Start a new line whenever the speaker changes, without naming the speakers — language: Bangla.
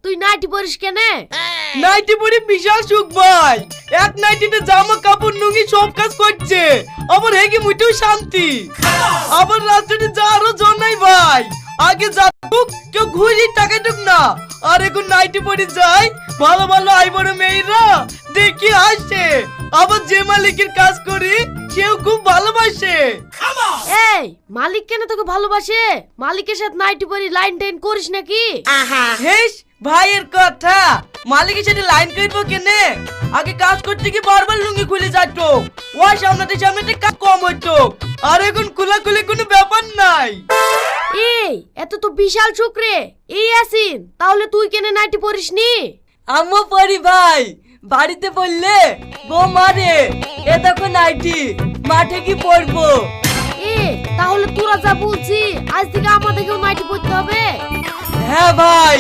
তুই নাইটি পরিস কেনে?
নাইটি পরে বিশাল সুখ ভাই। এক নাইটিতে জামা কাপড় নুঙ্গি সব কাজ করছে, আবার হেগে মুটেও শান্তি। আবার রাস্তাতে যাওয়ারও জন নাই ভাই। আগে যাতুক কেউ ঘুরি টাকা টুক না, আর এখন নাইটি পরে যায়। ভালো ভালো আই বড় মেয়েরা দেখি আসে, আবার যে মালিকের কাজ করি সেও খুব ভালোবাসে।
এই মালিক কেন তোকে ভালোবাসে? মালিকের সাথে নাইটি পরি লাইন টাইন করিস নাকি?
হেস ভাইয়ের কথা, মালিকের সাথে লাইন করবো কেনে? আগে কাজ করতে গিয়ে বারবার লুঙ্গি খুলে যেত, ওই সামনাতে সামনাতে কাজ কম হতো, আর এখন খোলা খুলে কোনো ব্যাপার নাই।
এই এত তো বিশাল সুখ রে। এই আসিন, তাহলে তুই কেনে নাইটি পরিস নি?
আম্মু পরি ভাই, বাড়িতে বললে বউ মারে, এ দেখো নাইটি, মাঠে কি পরবো?
তাহলে তোরা যা বলছি আজ থেকে আমাদেরকেও নাইটি পরতে হবে।
হ্যাঁ ভাই,